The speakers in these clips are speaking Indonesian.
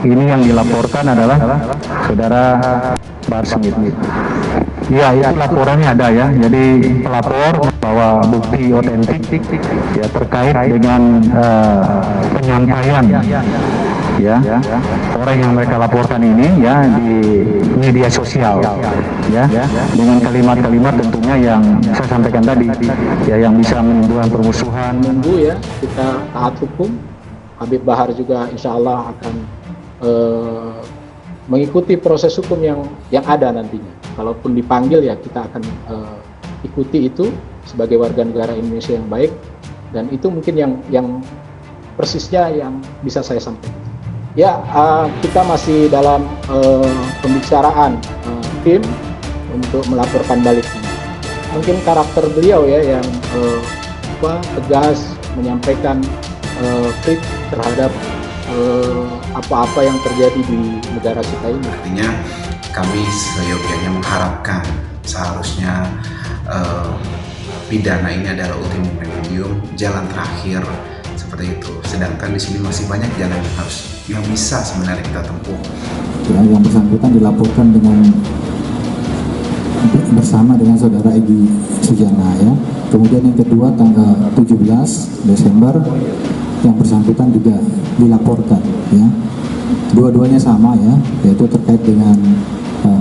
ini yang dilaporkan adalah saudara Bahar Smith. Ya, itu laporannya ada ya. Jadi pelapor bahwa bukti otentik ya terkait dengan penyampaian ya orang yang mereka laporkan ini ya di media sosial ya dengan kalimat-kalimat tentunya yang saya sampaikan tadi ya yang bisa menimbulkan permusuhan. Tunggu ya, kita taat hukum. Habib Bahar juga insya Allah akan mengikuti proses hukum yang ada nantinya. Kalaupun dipanggil ya kita akan ikuti itu sebagai warga negara Indonesia yang baik, dan itu mungkin yang persisnya yang bisa saya sampaikan. Ya, kita masih dalam pembicaraan tim untuk melaporkan balik. Mungkin karakter beliau ya yang tegas menyampaikan kritik terhadap apa-apa yang terjadi di negara kita ini. Artinya kami seyogianya mengharapkan seharusnya pidana ini adalah ultimum remedium, jalan terakhir seperti itu. Sedangkan di sini masih banyak jalan yang bisa sebenarnya kita tempuh. Ya, yang bersangkutan dilaporkan bersama dengan saudara Egy Sujana ya. Kemudian yang kedua tanggal 17 Desember yang bersangkutan juga dilaporkan ya. Dua-duanya sama ya, yaitu terkait dengan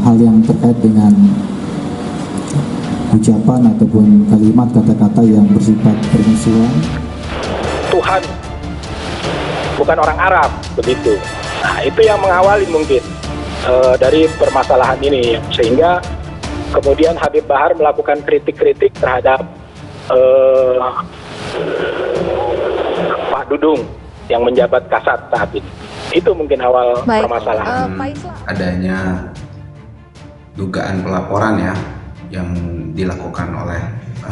hal yang terkait dengan ucapan ataupun kalimat kata-kata yang bersifat permusuhan. Tuhan bukan orang Arab, begitu. Nah, itu yang mengawali mungkin dari permasalahan ini, sehingga kemudian Habib Bahar melakukan kritik-kritik terhadap Pak Dudung yang menjabat Kasat saat ini. Itu mungkin awal permasalahan. Adanya dugaan pelaporan ya yang dilakukan oleh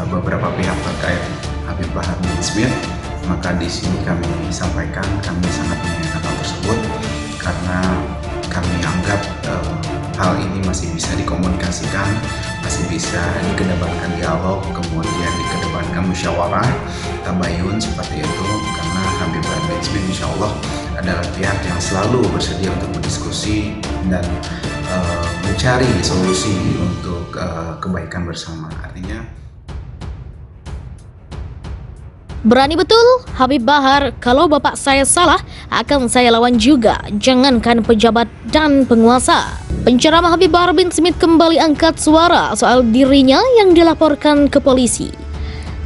beberapa pihak terkait Habib Bahar bin Smith, maka di sini kami sampaikan kami sangat menyayangkan hal tersebut karena kami anggap hal ini masih bisa dikomunikasikan, masih bisa dikedepankan dialog, kemudian dikedepankan musyawarah, tabayun seperti itu, karena Habib Bahar bin Smith insya Allah adalah pihak yang selalu bersedia untuk berdiskusi dan mencari solusi untuk kebaikan bersama. Artinya berani betul Habib Bahar, kalau bapak saya salah akan saya lawan juga, jangankan pejabat dan penguasa. Penceramah Habib Bahar bin Smith kembali angkat suara soal dirinya yang dilaporkan ke polisi.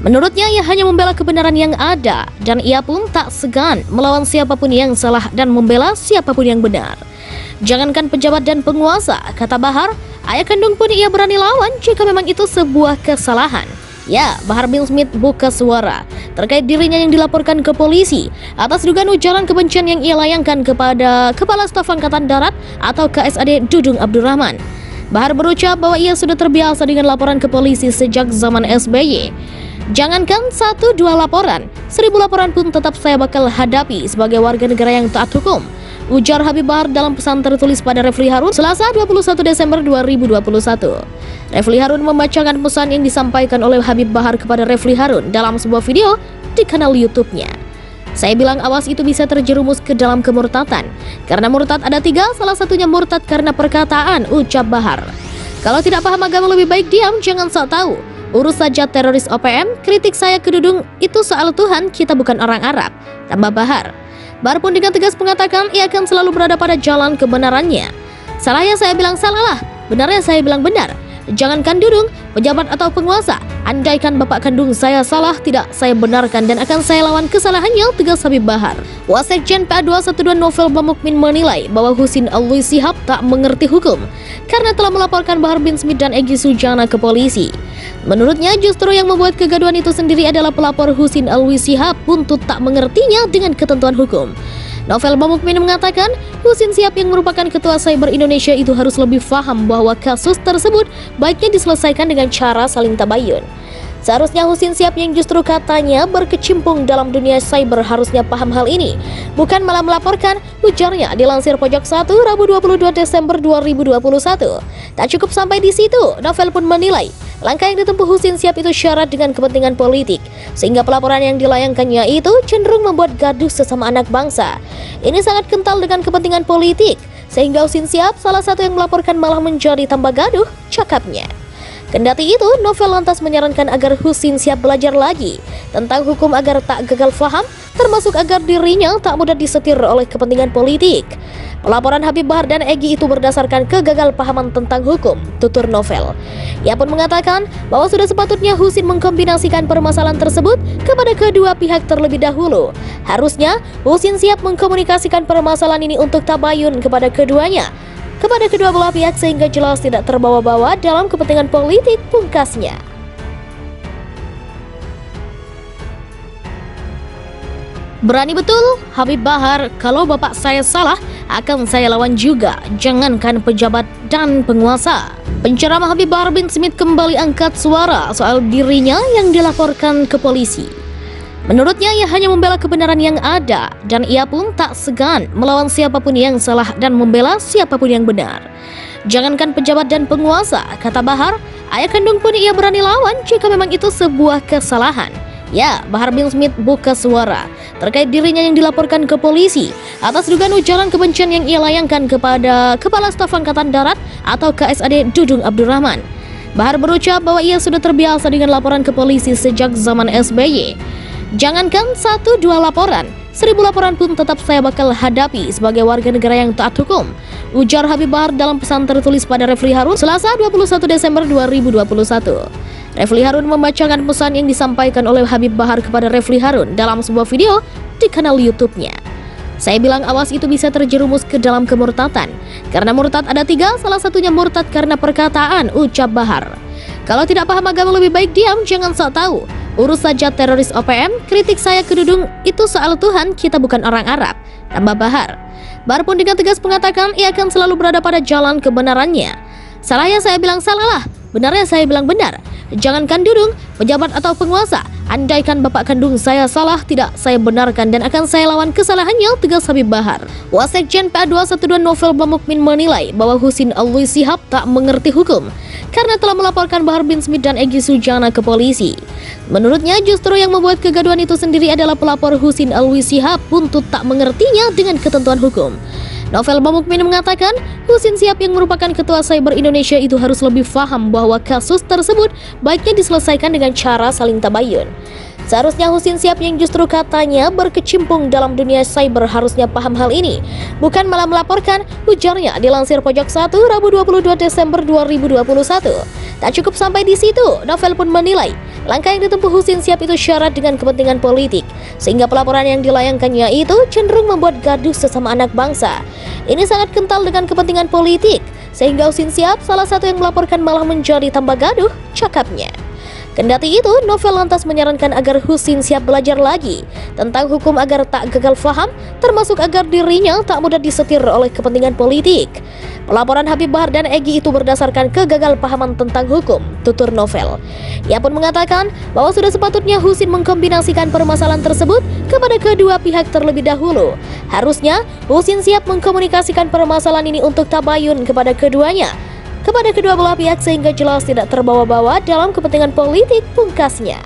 Menurutnya ia hanya membela kebenaran yang ada dan ia pun tak segan melawan siapapun yang salah dan membela siapapun yang benar. Jangankan pejabat dan penguasa, kata Bahar, ayah kandung pun ia berani lawan jika memang itu sebuah kesalahan. Ya, Bahar bin Smith buka suara terkait dirinya yang dilaporkan ke polisi atas dugaan ujaran kebencian yang ia layangkan kepada Kepala Staf Angkatan Darat atau KSAD Dudung Abdurrahman. Bahar berucap bahwa ia sudah terbiasa dengan laporan ke polisi sejak zaman SBY. Jangankan 1-2 laporan, 1000 laporan pun tetap saya bakal hadapi sebagai warga negara yang taat hukum, ujar Habib Bahar dalam pesan tertulis pada Refli Harun Selasa 21 Desember 2021. Refli Harun membacakan pesan yang disampaikan oleh Habib Bahar kepada Refli Harun dalam sebuah video di kanal YouTube-nya. Saya bilang awas itu bisa terjerumus ke dalam kemurtatan. Karena murtad ada 3, salah satunya murtad karena perkataan, ucap Bahar. Kalau tidak paham agama lebih baik diam, jangan sok tahu. Urus saja teroris OPM, kritik saya ke Dudung itu soal Tuhan, kita bukan orang Arab, tambah Bahar. Bahar pun dengan tegas mengatakan ia akan selalu berada pada jalan kebenarannya. Salahnya saya bilang salah, benarnya saya bilang benar. Jangankan Dudung, pejabat atau penguasa, andaikan bapak kandung saya salah, tidak saya benarkan dan akan saya lawan kesalahannya, tegas Habib Bahar. Wasekjen PA 212 Novel Bamukmin menilai bahwa Husin Alwi Shihab tak mengerti hukum karena telah melaporkan Bahar bin Smith dan Egy Sujana ke polisi. Menurutnya justru yang membuat kegaduhan itu sendiri adalah pelapor Husin Alwi Shihab untuk tak mengertinya dengan ketentuan hukum. Novel Bamukmin mengatakan, Husin Shihab yang merupakan Ketua Cyber Indonesia itu harus lebih paham bahwa kasus tersebut baiknya diselesaikan dengan cara saling tabayun. Seharusnya Husin Siap yang justru katanya berkecimpung dalam dunia cyber harusnya paham hal ini, bukan malah melaporkan, ujarnya dilansir Pojok 1 Rabu 22 Desember 2021. Tak cukup sampai di situ, Novel pun menilai langkah yang ditempuh Husin Siap itu syarat dengan kepentingan politik, sehingga pelaporan yang dilayangkannya itu cenderung membuat gaduh sesama anak bangsa. Ini sangat kental dengan kepentingan politik, sehingga Husin Siap salah satu yang melaporkan malah menjadi tambah gaduh, cakapnya. Kendati itu, Novel lantas menyarankan agar Husin Siap belajar lagi tentang hukum agar tak gagal faham, termasuk agar dirinya tak mudah disetir oleh kepentingan politik. Pelaporan Habib Bahar dan Egy itu berdasarkan kegagalpahaman tentang hukum, tutur Novel. Ia pun mengatakan bahwa sudah sepatutnya Husin mengkombinasikan permasalahan tersebut kepada kedua pihak terlebih dahulu. Harusnya Husin Siap mengkomunikasikan permasalahan ini untuk tabayun kepada keduanya, kepada kedua belah pihak sehingga jelas tidak terbawa-bawa dalam kepentingan politik, pungkasnya. Berani betul Habib Bahar, kalau bapak saya salah akan saya lawan juga, jangankan pejabat dan penguasa. Penceramah Habib Bahar bin Smith kembali angkat suara soal dirinya yang dilaporkan ke polisi. Menurutnya ia hanya membela kebenaran yang ada dan ia pun tak segan melawan siapapun yang salah dan membela siapapun yang benar. Jangankan pejabat dan penguasa, kata Bahar, ayah kandung pun ia berani lawan jika memang itu sebuah kesalahan. Ya, Bahar bin Smith buka suara terkait dirinya yang dilaporkan ke polisi atas dugaan ujaran kebencian yang ia layangkan kepada Kepala Staf Angkatan Darat atau KSAD Dudung Abdurrahman. Bahar berucap bahwa ia sudah terbiasa dengan laporan ke polisi sejak zaman SBY. Jangankan 1-2 laporan, 1000 laporan pun tetap saya bakal hadapi sebagai warga negara yang taat hukum, ujar Habib Bahar dalam pesan tertulis pada Refli Harun Selasa 21 Desember 2021. Refli Harun membacakan pesan yang disampaikan oleh Habib Bahar kepada Refli Harun dalam sebuah video di kanal YouTube-nya. Saya bilang awas itu bisa terjerumus ke dalam kemurtatan. Karena murtad ada 3, salah satunya murtad karena perkataan, ucap Bahar. Kalau tidak paham agama lebih baik diam, jangan sok tahu. Urus saja teroris OPM, kritik saya ke Dudung itu soal Tuhan, kita bukan orang Arab, tambah Bahar. Bahar pun dengan tegas mengatakan ia akan selalu berada pada jalan kebenarannya. Salahnya saya bilang salah lah, benarnya saya bilang benar. Jangankan Dudung, pejabat atau penguasa, andaikan bapak kandung saya salah, tidak saya benarkan dan akan saya lawan kesalahannya, tegas Habib Bahar. Wasekjen PA212 Novel Bamukmin menilai bahwa Husin Alwi Shihab tak mengerti hukum karena telah melaporkan Bahar bin Smith dan Egy Sujana ke polisi. Menurutnya justru yang membuat kegaduhan itu sendiri adalah pelapor Husin Alwi Shihab buntut tak mengertinya dengan ketentuan hukum. Novel Bamukmin mengatakan Husin Siap yang merupakan Ketua Cyber Indonesia itu harus lebih paham bahwa kasus tersebut baiknya diselesaikan dengan cara saling tabayun. Seharusnya Husin Siap yang justru katanya berkecimpung dalam dunia cyber harusnya paham hal ini, bukan malah melaporkan, ujarnya dilansir Pojok 1 Rabu 22 Desember 2021. Tak cukup sampai di situ, Novel pun menilai langkah yang ditempuh Husin Siap itu syarat dengan kepentingan politik, sehingga pelaporan yang dilayangkannya itu cenderung membuat gaduh sesama anak bangsa. Ini sangat kental dengan kepentingan politik, sehingga Husin Siap salah satu yang melaporkan malah menjadi tambah gaduh, cakapnya. Kendati itu, Novel lantas menyarankan agar Husin Siap belajar lagi tentang hukum agar tak gagal faham, termasuk agar dirinya tak mudah disetir oleh kepentingan politik. Pelaporan Habib Bahar dan Egy itu berdasarkan kegagalpahaman tentang hukum, tutur Novel. Ia pun mengatakan bahwa sudah sepatutnya Husin mengkombinasikan permasalahan tersebut kepada kedua pihak terlebih dahulu. Harusnya Husin Siap mengkomunikasikan permasalahan ini untuk tabayun kepada keduanya, kepada kedua belah pihak sehingga jelas tidak terbawa-bawa dalam kepentingan politik, pungkasnya.